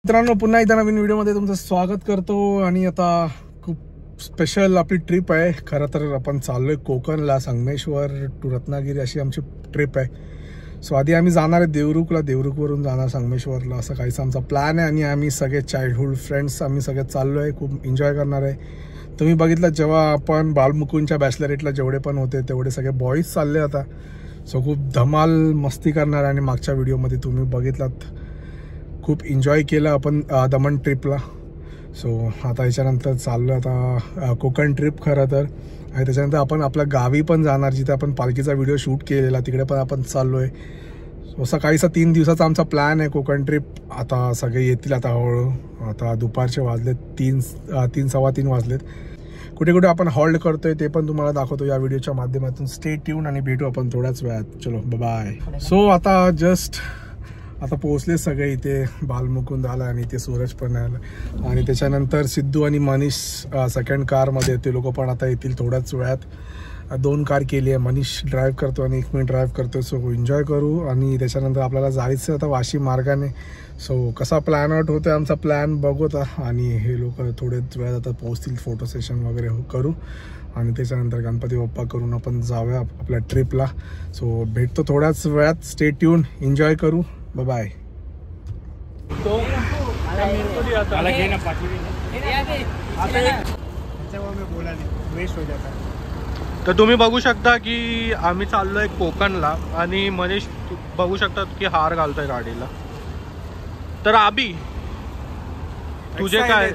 मित्रांनो पुन्हा एकदा नवीन व्हिडिओमध्ये तुमचं स्वागत करतो आणि आता खूप स्पेशल आपली ट्रिप आहे। खरं तर आपण चाललोय कोकणला, संगमेश्वर टू रत्नागिरी अशी आमची ट्रिप आहे। सो आधी आम्ही जाणार आहे देवरुखला, देवरुखवरून जाणार संगमेश्वरला, असं काहीच आमचा प्लॅन आहे। आणि आम्ही सगळे चाइल्डहुड फ्रेंड्स आम्ही सगळे चाललोय, खूप एन्जॉय करणार आहे। तुम्ही बघितलं जेव्हा आपण बालमुकुंदच्या बॅचलरेटला जेवढे पण होते तेवढे सगळे बॉईज चालले आता। सो खूप धमाल मस्ती करणार आणि मागच्या व्हिडिओमध्ये तुम्ही बघितलात खूप एन्जॉय केलं आपण दमण ट्रिपला। सो आता याच्यानंतर चाललो आता कोकण ट्रिप खरं तर, आणि त्याच्यानंतर आपण आपल्या गावी पण जाणार जिथे आपण पालखीचा व्हिडिओ शूट केलेला, तिकडे पण आपण चाललो आहे। सो असं काहीसा 3 दिवसाचा आमचा प्लॅन आहे कोकण ट्रिप। आता सगळे येतील आता हळूहळू, आता दुपारचे वाजलेत 3 सव्वा 3 वाजलेत। कुठे कुठे आपण हॉल्ड करतोय ते पण तुम्हाला दाखवतो या व्हिडिओच्या माध्यमातून। स्टे ट्यून आणि भेटू आपण थोड्याच वेळात। चलो बाय। सो आता पोहोचले सगळे इथे, बालमुकुंद आला आणि इथे सूरज पण आला आणि त्याच्यानंतर सिद्धू आणि मनीष सेकंड कारमध्ये, ते लोक पण आता येतील थोड्याच वेळात। 2 कार केली आहे, मनीष ड्राईव्ह करतो आणि 1 मी ड्राईव्ह करतो। सो एन्जॉय करू आणि त्याच्यानंतर आपल्याला जायचं आता वाशी मार्गाने। सो कसा प्लॅन आउट होतो आमचा प्लॅन बघूत, आणि हे लोक थोड्याच वेळात आता पोहोचतील, फोटो सेशन वगैरे करू आणि त्याच्यानंतर गणपती बाप्पा करून आपण जाऊया आपल्या ट्रिपला। सो भेटतो थोड्याच वेळात, स्टे ट्यून, एन्जॉय करू, बाय। तर तुम्ही बघू शकता की आम्ही चाललोय कोकणला आणि मनीष बघू शकतात की हार घालतोय गाडीला। तर आबी तुझे काय?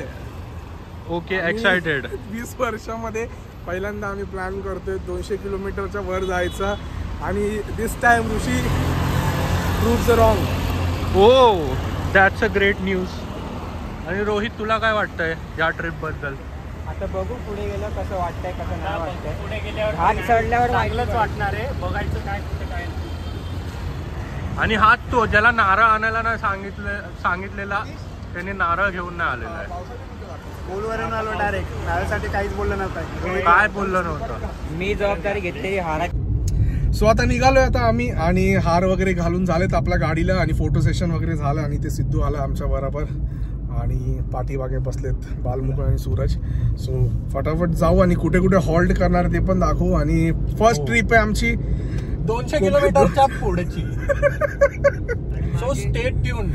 Okay, excited. 20 वर्षामध्ये पहिल्यांदा आम्ही प्लॅन करतोय 200 किलोमीटरच्या वर जायचा, आणि this time Rishi proves wrong. Oh that's a great news. आणि रोहित तुला काय वाटतंय या ट्रिप बद्दल? आता बघू पुढे गेलं कसं वाटतंय, कसं नाही वाटतंय। पुढे गेल्यावर हात चढल्यावर चांगलंच वाटणार आहे, बघायचं काय कुठे काय। आणि हात तो ज्याला नारळ आणायला नाही सांगितलेला त्याने नारळ घेऊन नाही आलेला आहे। पोलवरून आलो डायरेक्ट, नारळसाठी काहीच बोललं नव्हतं। काय बोललं नव्हतं, मी जबाबदारी घेतलेली हारा। सो आता निघालोय आता आम्ही, आणि हार वगैरे घालून झालेत आपल्या गाडीला, आणि फोटो सेशन वगैरे झालं, आणि ते सिद्धू आला आमच्या बरोबर आणि पाठीमागे बसलेत बालमुकुंद आणि सूरज। सो फटाफट जाऊ आणि कुठे कुठे हॉल्ट करणार ते पण दाखवू। आणि फर्स्ट ट्रिप आहे आमची 200 किलोमीटरच्या पुढची। सो स्टे ट्यून,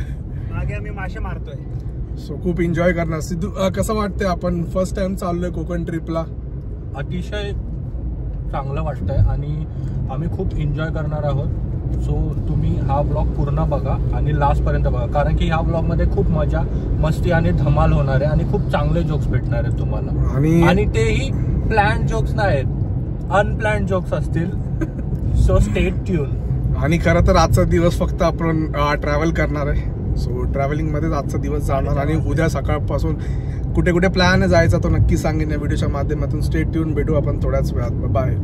मागे आम्ही मासे मारतोय। सो खूप एन्जॉय करणार। सिद्धू कसं वाटतंय, आपण फर्स्ट टाइम चाललोय कोकण ट्रिपला? अतिशय चांगलं वाटतंय आणि आम्ही खूप एन्जॉय करणार आहोत। सो तुम्ही हा ब्लॉग पूर्ण बघा आणि लास्ट पर्यंत बघा, कारण की ह्या ब्लॉग मध्ये खूप मजा मस्ती आणि धमाल होणार आहे आणि खूप चांगले जोक्स भेटणार आहेत तुम्हाला। आणि तेही प्लॅन जोक्स नाहीत, अनप्लॅन जोक्स असतील। So stay tune. आणि खरं तर आजचा दिवस फक्त आपण ट्रॅव्हल करणार आहे। सो ट्रॅव्हलिंग मध्येच आजचा दिवस जाणार, आणि उद्या सकाळपासून कुठे कुठे प्लॅन जायचा तो नक्की सांगेन या व्हिडिओच्या माध्यमातून। स्टे ट्यून, भेटू आपण थोड्याच वेळात, बाय।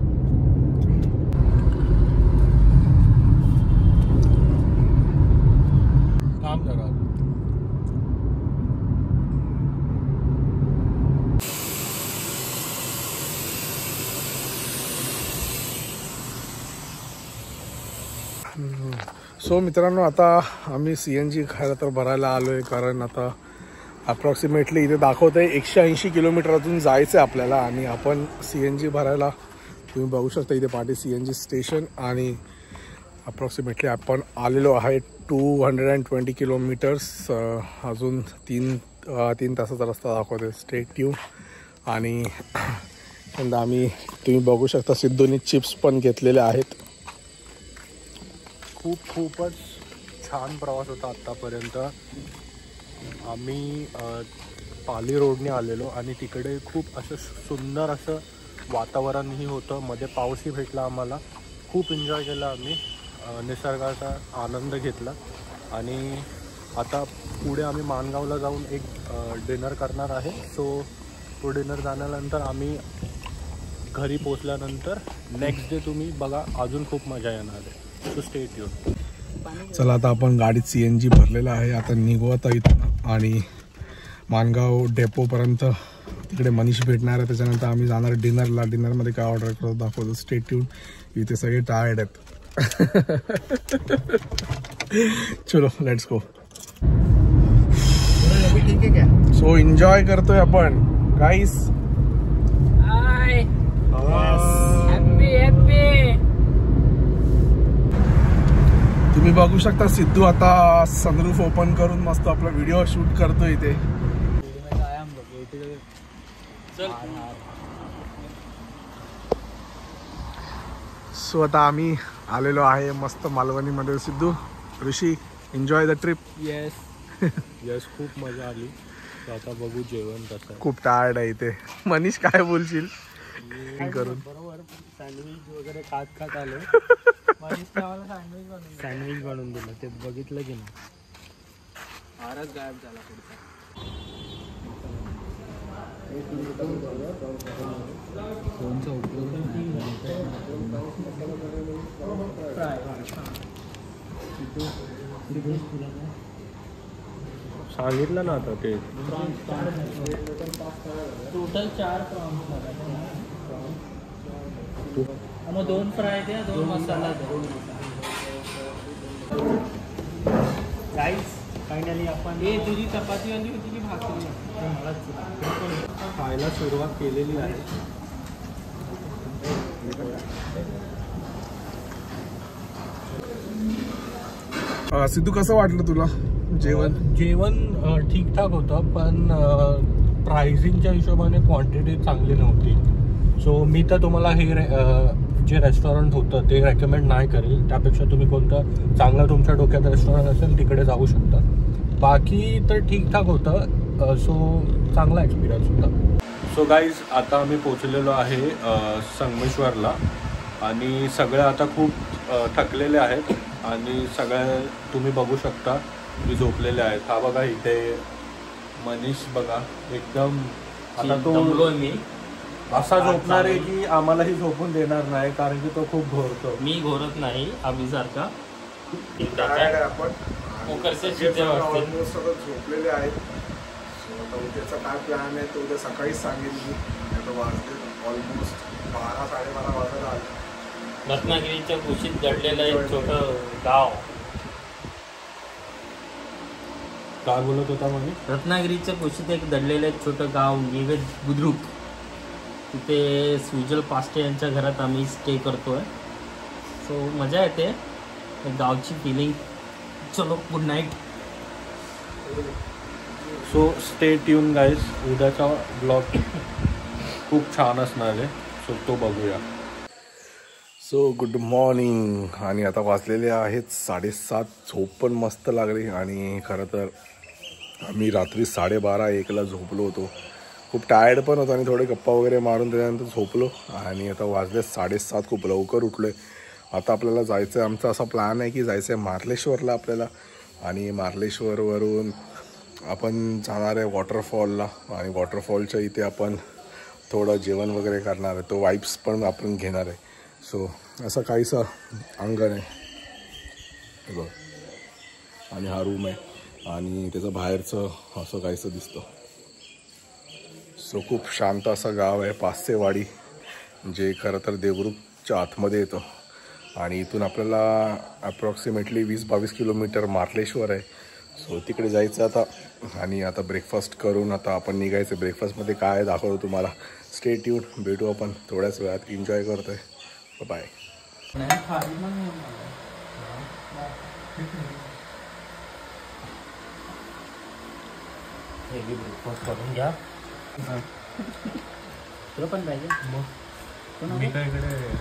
सो मित्रांनो, आता आम्ही CNG खरं तर भरायला आलो आहे, कारण आता अप्रॉक्सिमेटली इथे दाखवत आहे 180 किलोमीटर अजून जायचं आहे आपल्याला, आणि आपण CNG भरायला, तुम्ही बघू शकता इथे पाठी CNG स्टेशन, आणि अप्रॉक्सिमेटली आपण आलेलो आहे 220 किलोमीटर्स। अजून 3 तासाचा रस्ता दाखवते। Stay tune. आणि आम्ही, तुम्ही बघू शकता सिद्धूनी चिप्स पण घेतलेले आहेत। खूपच छान प्रवास होता आत्तापर्यंत। आम्ही पाली रोडने आलेलो आणि तिकडे खूप असं सुंदर असं वातावरणही होतं, मध्ये पाऊसही भेटला आम्हाला। खूप एन्जॉय केला आम्ही, निसर्गाचा आनंद घेतला। आणि आता पुढे आम्ही माणगावला जाऊन एक डिनर करणार आहे। सो तो डिनर झाल्यानंतर आम्ही घरी पोचल्यानंतर नेक्स्ट डे तुम्ही बघा, अजून खूप मजा येणार आहे। So stay tune. चला आता आपण गाडीत CNG भरलेला आहे, आता निघू आता इथं आणि माणगाव डेपोपर्यंत। तिकडे मनीष भेटणार आहे, त्याच्यानंतर आम्ही जाणार डिनरला। डिनरमध्ये काय ऑर्डर करतो दाखवतो, स्टे ट्यून। इथे सगळे टायर्ड आहेत। चलो लेट्स गो। ठीक है क्या? सो एन्जॉय करतोय आपण गाईस. तुम्ही बघू शकता सिद्धू आता सनरूफ ओपन करून मस्त आपला व्हिडिओ शूट करतोय इथे. सो आता आम्ही आलेलो आहे मस्त मालवणी मध्ये. Siddhu, Rishi, enjoy the trip. Yes yes, खूप मजा आली. आता बघू जेवण कसं. खूप टायर्ड आहे इथे. मनीष काय बोलशील करून? बरोबर, सँडविच वगैरे खात आलो. सँडविच बनवून दिलं, ते बघितलं की नाही. फारच गायब झाला पुढचा. सांगितलं ना आता ते. टोटल 4 प्रॉन्स मग 2 फ्राय द्या, 2 मसाला द्या. गाईस फायनली आपण तुझी चपाती आली होती की भाकरी? खायला सुरुवात केलेली आहे. सिद्धू, कसं वाटलं तुला जेवण? जेवण ठीकठाक होतं, पण प्राइसिंगच्या हिशोबाने क्वांटिटी चांगली नव्हती. सो मी तर तुम्हाला हे जे रेस्टॉरंट होतं ते रेकमेंड नाही करेल. त्यापेक्षा तुम्ही कोणतं चांगलं तुमच्या डोक्यात रेस्टॉरंट असेल तिकडे जाऊ शकता. बाकी तर ठीकठाक होतं. सो चांगला एक्सपिरियन्स होता. सो गाईज, आता आम्ही पोचलेलो आहे संगमेश्वरला आणि सगळे आता खूप थकलेले आहेत आणि सगळे तुम्ही बघू शकता की झोपलेले आहेत. हा बघा इथे मनीष बघा एकदम आता तो मी असा झोपणार आहे की आम्हालाही झोपून देणार नाही, कारण की तो खूप घोरतो. मी घोरत नाही आम्ही सारखा. आपण ऑलमोस्ट झोपलेले आहेत. आता उद्याचा काय प्लॅन आहे तो उद्या सकाळीच सांगेल मी. आता वाजले ऑलमोस्ट 12-12:30 वाजायला आले. रत्नागिरीच्या कुशीत दडलेलं एक छोटं गाव. काय बोलत होता म्हणे? रत्नागिरीच्या कुशीत एक दडलेलं एक छोटं गाव निवेद बुद्रुक. तिथे सुजल पास्टे यांच्या घरात आम्ही स्टे करतोय. सो मजा येते गावची फिलिंग. चलो, good night. So stay tune guys. उद्याचा ब्लॉग खूप छान असणार आहे, सो तो बघूया. So good morning. आणि आता वाजलेले आहेत 7:30. झोप पण मस्त लागली आणि खरं तर आम्ही रात्री 12:30-1ला झोपलो होतो. खूप टायर्ड पण होतो आणि थोडे गप्पा वगैरे मारून त्याच्यानंतर झोपलो. आणि आता वाजले 7:30. खूप लवकर उठलो आहे. आता आपल्याला जायचं आहे. आमचा असा प्लॅन आहे की जायचं आहे मार्लेश्वरला आपल्याला. आणि मार्लेश्वरवरून आपण जाणार आहे वॉटरफॉलला. आणि वॉटरफॉलच्या इथे आपण थोडं जेवण वगैरे करणार आहे. तो वाईब्स पण आपण घेणार आहे. सो असं काहीसं अंगण आहे बघ. आणि हा रूम आहे आणि त्याचं बाहेरचं असं काहीसं दिसतं. सो खूप शांत असं गाव आहे पासेवाडी, जे खरं तर देवरुखच्या आतमध्ये येतं. आणि इथून आपल्याला अप्रॉक्सिमेटली 20-22 किलोमीटर मार्लेश्वर आहे. सो तिकडे जायचं आता. आणि आता ब्रेकफास्ट करून आता आपण निघायचं. ब्रेकफास्टमध्ये काय दाखवतो तुम्हाला. Stay tune. भेटू आपण थोड्याच वेळात. एन्जॉय करतोय. बाय. ब्रेकफास्ट करून घ्या. तुला पण पाहिजे मी काय इकडे.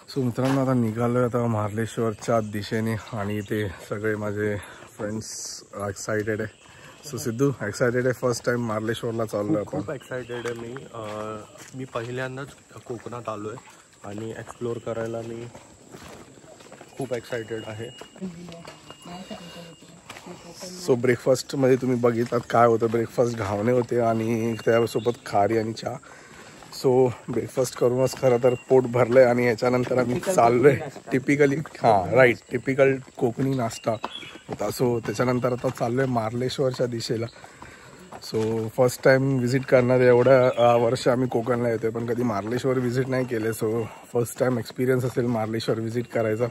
सो मित्रांनो, आता निघालो आता मार्लेश्वरच्या दिशेने. आणि ते सगळे माझे फ्रेंड्स एक्सायटेड आहे. सो सिद्धू, एक्सायटेड आहे? फर्स्ट टाइम मार्लेश्वरला चाललो. खूप एक्सायटेड आहे मी पहिल्यांदाच कोकणात आलो आहे आणि एक्सप्लोअर करायला मी खूप एक्सायटेड आहे. सो ब्रेकफास्टमध्ये तुम्ही बघितलात काय होतं. ब्रेकफास्ट घावणे होते आणि त्यासोबत खारी आणि चहा. सो ब्रेकफास्ट करूनच खरं तर पोट भरलं आहे. आणि याच्यानंतर आम्ही चाललो आहे टिपिकली टिपिकल कोकणी नाश्ता होता. सो त्याच्यानंतर आता चाललो आहे मार्लेश्वरच्या दिशेला. सो फर्स्ट टाईम व्हिजिट करणार आहे. एवढ्या वर्ष आम्ही कोकणला येतो पण कधी मार्लेश्वर व्हिजिट नाही केले. सो फर्स्ट टाईम एक्सपिरियन्स असेल मार्लेश्वर व्हिजिट करायचा.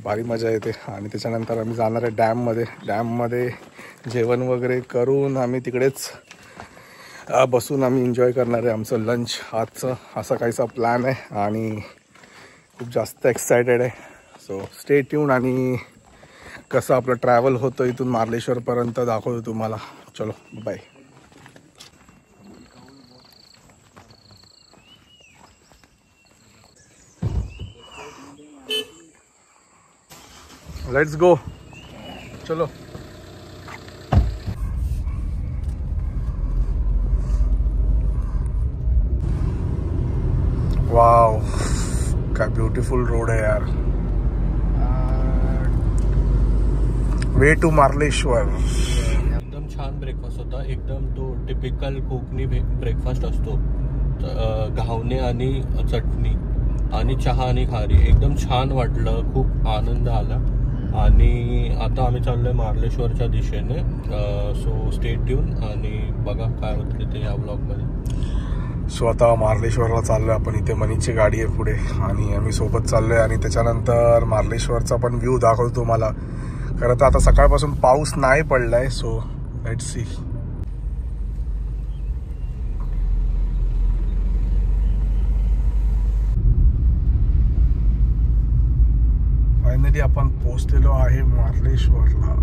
भारी मजा येते. आणि त्याच्यानंतर आम्ही जाणार आहे डॅममध्ये जेवण वगैरे करून आम्ही तिकडेच बसून आम्ही एन्जॉय करणार आहे आमचं लंच आजचं. असा काहीसा प्लॅन आहे आणि खूप जास्त एक्सायटेड आहे. सो स्टे ट्यून आणि कसं आपलं ट्रॅव्हल होतं इथून मार्लेश्वरपर्यंत दाखवतो तुम्हाला. चलो बाय. Let's go. चलो. वाव, काय ब्युटिफुल रोड आहे यार. Way to Marleshwar. एकदम छान ब्रेकफास्ट होता. एकदम तो टिपिकल कोकणी ब्रेकफास्ट असतो. घावणे आणि चटणी आणि चहा आणि खारी. एकदम छान वाटलं, खूप आनंद आला. आणि आता आम्ही चाललोय मार्लेश्वरच्या दिशेने. सो स्टे ट्यून आणि बघा काय होतं ते या ब्लॉगमध्ये. सो आता मार्लेश्वरला चाललोय आपण. इथे मनीची गाडी आहे पुढे आणि आम्ही सोबत चाललोय. आणि त्याच्यानंतर मार्लेश्वरचा पण व्ह्यू दाखवतो तुम्हाला. खरं तर आता सकाळपासून पाऊस नाही पडलाय. So let's see. फायनली आपण पोहोचलेलो आहे मार्लेश्वरला.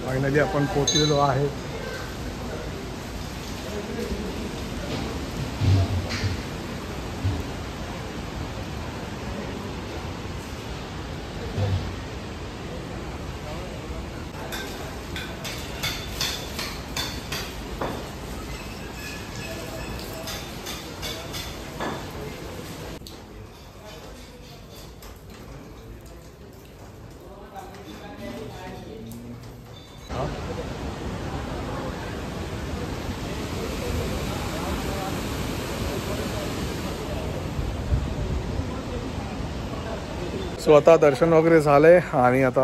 फायनली आपण पोहोचलेलो आहे. सो आता दर्शन वगैरे झालंय आणि आता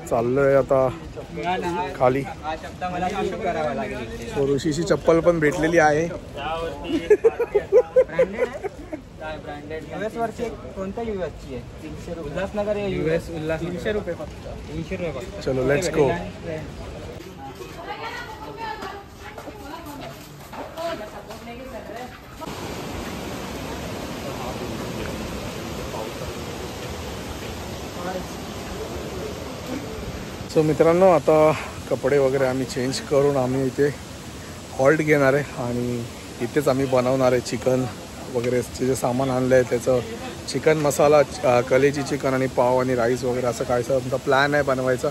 चाललोय आता खाली. सो ऋषीची चप्पल पण भेटलेली आहे. चलो लेट्स गो. सो मित्रांनो, आता कपडे वगैरे आम्ही चेंज करून आम्ही इथे हॉल्ट घेणार आहे आणि इथेच आम्ही बनवणार आहे चिकन वगैरे. जे सामान आणलं आहे त्याचं चिकन मसाला, कलेजी चिकन आणि पाव आणि राईस वगैरे असं कायचं आमचा प्लॅन आहे बनवायचा.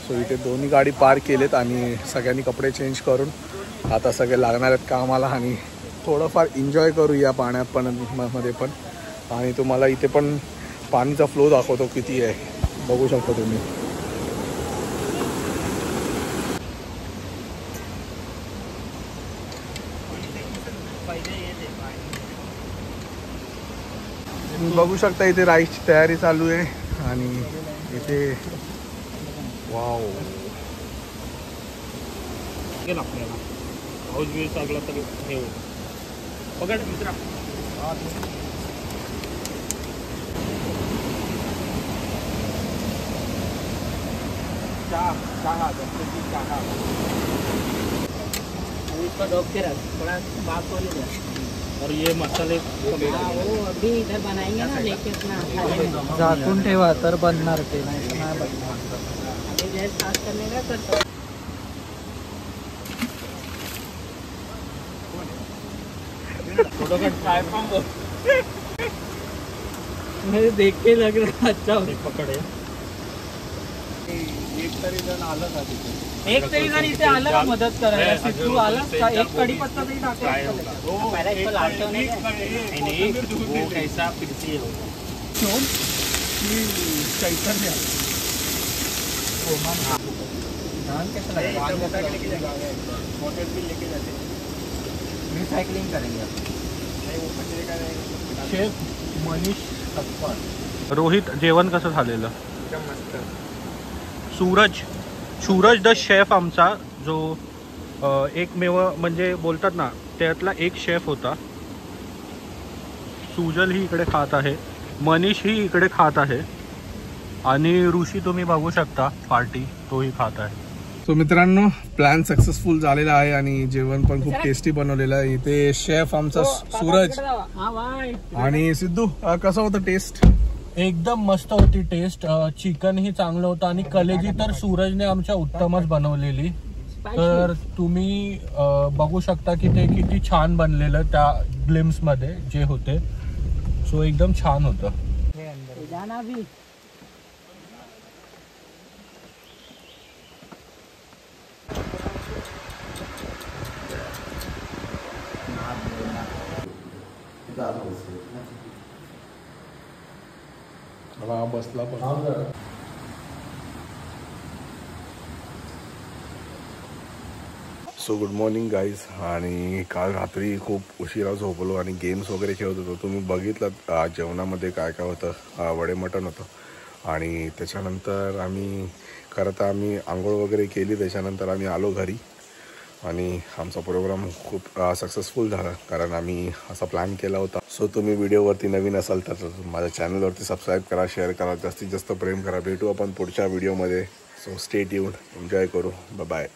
सो इथे दोन्ही गाडी पार्क केलेत आणि सगळ्यांनी कपडे चेंज करून आता सगळे लागणार आहेत कामाला आणि थोडंफार एन्जॉय करू या पाण्यात पण मध्ये पण. आणि तुम्हाला इथे पण पाणीचा फ्लो दाखवतो किती आहे, बघू शकता तुम्ही. बघू शकता इथे राईसची तयारी चालू आहे आणि इथे वाव आपल्याला हाऊस बिल सगळं तरी हे होईल. पकड मित्रा. थोड़ा बात हो. और ये मसाले वो अभी इधर बनाएंगे ना, लेके अपना झाकून ठेवा तर बनणार ते, नाही बनणार. अभी गैस साफ करने का करता. मुझे देख के लग रहा अच्छा हो. पकड़े. एक तरी जण आलं का तिथे? एक तरी जण इथे आलं का मदत करायला? सिद्धू आला का? एक कढीपत्ता तरी टाकला. पहले इसको लालते होने वो कैसा फिरती है चैतन्य रिसाइकलिंग करेंगे शेफ मनीष सक्कर. रोहित, जेवण कसं झालेलं? सूरज द शेफ आमचा जो एकमेव म्हणजे बोलतात ना त्यातला एक शेफ होता. सुजल ही इकडे खात आहे, मनीष ही इकडे खात आहे आणि ऋषी तुम्ही बघू शकता पार्टी तोही खात आहे. सो मित्रांनो, प्लॅन सक्सेसफुल झालेला आहे आणि जेवण पण खूप टेस्टी बनवलेलं आहे. इथे शेफ आमचा सूरज आणि सिद्धू. कसं होतं टेस्ट? एकदम मस्त होती टेस्ट. चिकन ही चांगलं होतं आणि कलेजी तर सूरजने आमच्या उत्तमच बनवलेली. तर तुम्ही बघू शकता की ते किती छान बनलेलं त्या ग्लिम्स मध्ये जे होते. सो एकदम छान होतं. बसला पण. So good morning guys. आणि काल रात्री खूप उशिरा झोपलो आणि गेम्स वगैरे खेळत होतो. तुम्ही बघितलं जेवणामध्ये काय काय होतं. वडे मटण होतं आणि त्याच्यानंतर आम्ही आंघोळ वगैरे केली. त्याच्यानंतर आम्ही आलो घरी आणि आमचा प्रोग्राम खूप सक्सेसफुल झाला कारण आम्ही असा प्लॅन केला होता. सो तुम्ही व्हिडिओवरती नवीन असाल तर माझ्या चॅनलवरती सबस्क्राईब करा, शेअर करा, जास्तीत जास्त प्रेम करा. भेटू आपण पुढच्या व्हिडिओमध्ये. सो स्टे ट्यून्ड, एन्जॉय करू. Bye bye.